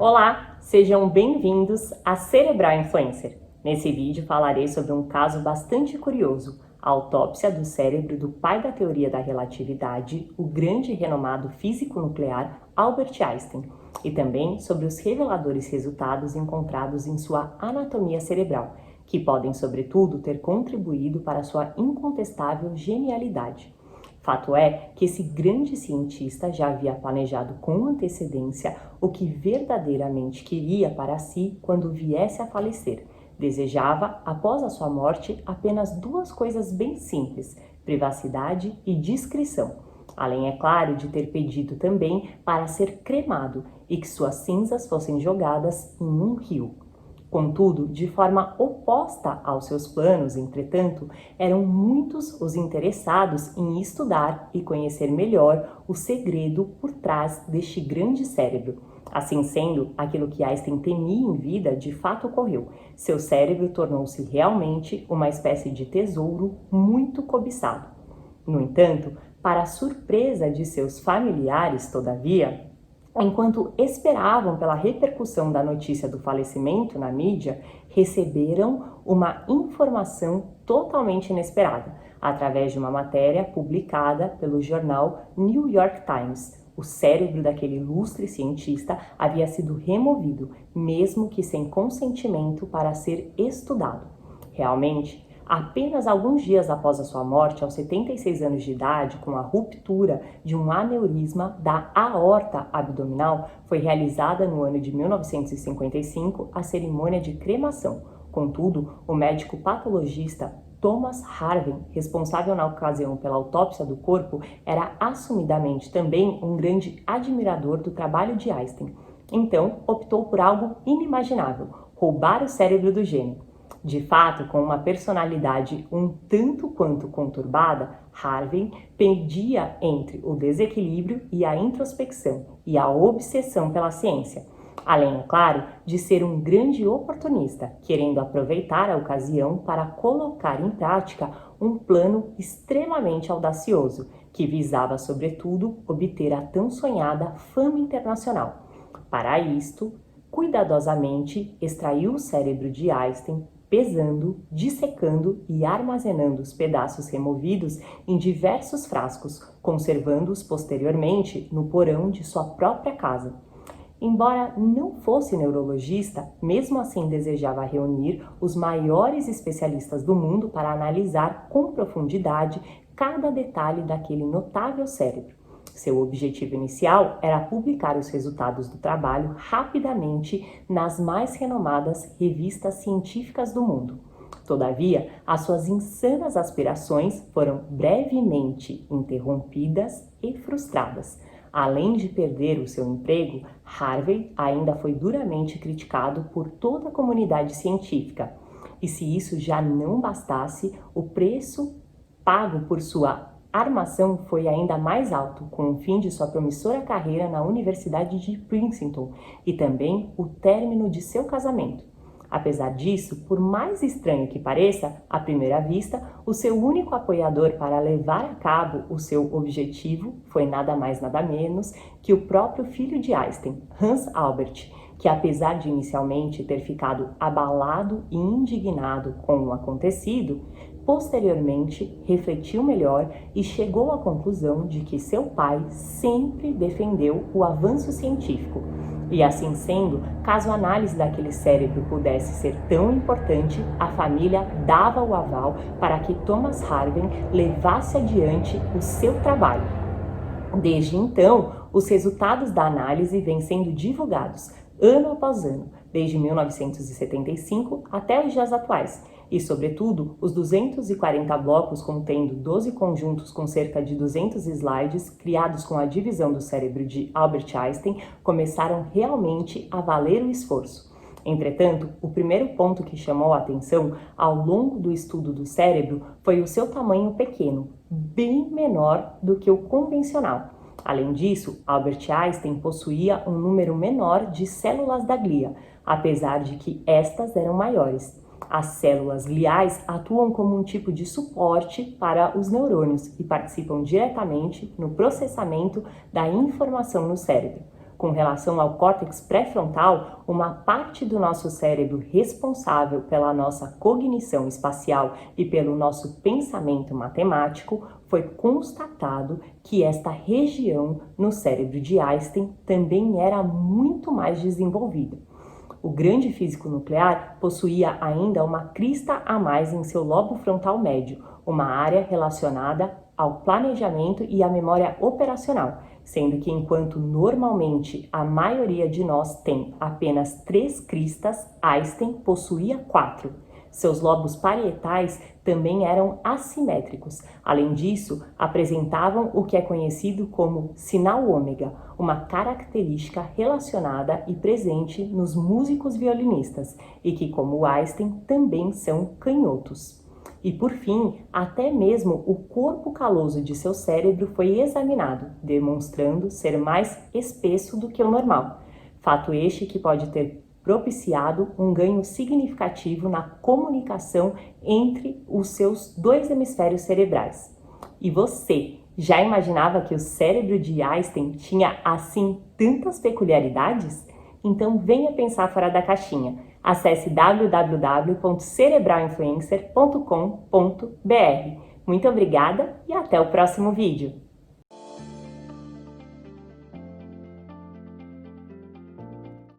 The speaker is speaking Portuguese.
Olá, sejam bem-vindos a Cerebral Influencer. Nesse vídeo falarei sobre um caso bastante curioso, a autópsia do cérebro do pai da teoria da relatividade, o grande e renomado físico nuclear Albert Einstein, e também sobre os reveladores resultados encontrados em sua anatomia cerebral, que podem, sobretudo, ter contribuído para sua incontestável genialidade. Fato é que esse grande cientista já havia planejado com antecedência o que verdadeiramente queria para si quando viesse a falecer. Desejava, após a sua morte, apenas duas coisas bem simples: privacidade e discrição. Além, é claro, de ter pedido também para ser cremado e que suas cinzas fossem jogadas em um rio. Contudo, de forma oposta aos seus planos, entretanto, eram muitos os interessados em estudar e conhecer melhor o segredo por trás deste grande cérebro. Assim sendo, aquilo que Einstein temia em vida de fato ocorreu. Seu cérebro tornou-se realmente uma espécie de tesouro muito cobiçado. No entanto, para a surpresa de seus familiares, todavia, enquanto esperavam pela repercussão da notícia do falecimento na mídia, receberam uma informação totalmente inesperada, através de uma matéria publicada pelo jornal New York Times. O cérebro daquele ilustre cientista havia sido removido, mesmo que sem consentimento, para ser estudado. Realmente, apenas alguns dias após a sua morte, aos 76 anos de idade, com a ruptura de um aneurisma da aorta abdominal, foi realizada no ano de 1955 a cerimônia de cremação. Contudo, o médico patologista Thomas Harvey, responsável na ocasião pela autópsia do corpo, era assumidamente também um grande admirador do trabalho de Einstein. Então, optou por algo inimaginável: roubar o cérebro do gênio. De fato, com uma personalidade um tanto quanto conturbada, Harvey pendia entre o desequilíbrio e a introspecção e a obsessão pela ciência. Além, é claro, de ser um grande oportunista, querendo aproveitar a ocasião para colocar em prática um plano extremamente audacioso, que visava, sobretudo, obter a tão sonhada fama internacional. Para isto, cuidadosamente extraiu o cérebro de Einstein, pesando, dissecando e armazenando os pedaços removidos em diversos frascos, conservando-os posteriormente no porão de sua própria casa. Embora não fosse neurologista, mesmo assim desejava reunir os maiores especialistas do mundo para analisar com profundidade cada detalhe daquele notável cérebro. Seu objetivo inicial era publicar os resultados do trabalho rapidamente nas mais renomadas revistas científicas do mundo. Todavia, as suas insanas aspirações foram brevemente interrompidas e frustradas. Além de perder o seu emprego, Harvey ainda foi duramente criticado por toda a comunidade científica. E se isso já não bastasse, o preço pago por sua armação foi ainda mais alto, com o fim de sua promissora carreira na Universidade de Princeton e também o término de seu casamento. Apesar disso, por mais estranho que pareça, à primeira vista, o seu único apoiador para levar a cabo o seu objetivo foi nada mais nada menos que o próprio filho de Einstein, Hans Albert, que apesar de inicialmente ter ficado abalado e indignado com o acontecido, posteriormente refletiu melhor e chegou à conclusão de que seu pai sempre defendeu o avanço científico. E assim sendo, caso a análise daquele cérebro pudesse ser tão importante, a família dava o aval para que Thomas Harvey levasse adiante o seu trabalho. Desde então, os resultados da análise vêm sendo divulgados ano após ano, desde 1975 até os dias atuais, e, sobretudo, os 240 blocos contendo 12 conjuntos com cerca de 200 slides, criados com a divisão do cérebro de Albert Einstein, começaram realmente a valer o esforço. Entretanto, o primeiro ponto que chamou a atenção ao longo do estudo do cérebro foi o seu tamanho pequeno, bem menor do que o convencional. Além disso, Albert Einstein possuía um número menor de células da glia, apesar de que estas eram maiores. As células gliais atuam como um tipo de suporte para os neurônios e participam diretamente no processamento da informação no cérebro. com relação ao córtex pré-frontal, uma parte do nosso cérebro responsável pela nossa cognição espacial e pelo nosso pensamento matemático, foi constatado que esta região no cérebro de Einstein também era muito mais desenvolvida. O grande físico nuclear possuía ainda uma crista a mais em seu lobo frontal médio, uma área relacionada ao planejamento e à memória operacional, sendo que enquanto normalmente a maioria de nós tem apenas 3 cristas, Einstein possuía 4. Seus lobos parietais também eram assimétricos. Além disso, apresentavam o que é conhecido como sinal ômega, uma característica relacionada e presente nos músicos violinistas, e que, como Einstein, também são canhotos. E por fim, até mesmo o corpo caloso de seu cérebro foi examinado, demonstrando ser mais espesso do que o normal. Fato este que pode ter propiciado um ganho significativo na comunicação entre os seus 2 hemisférios cerebrais. E você, já imaginava que o cérebro de Einstein tinha assim tantas peculiaridades? Então venha pensar fora da caixinha. Acesse www.cerebralinfluencer.com.br. Muito obrigada e até o próximo vídeo!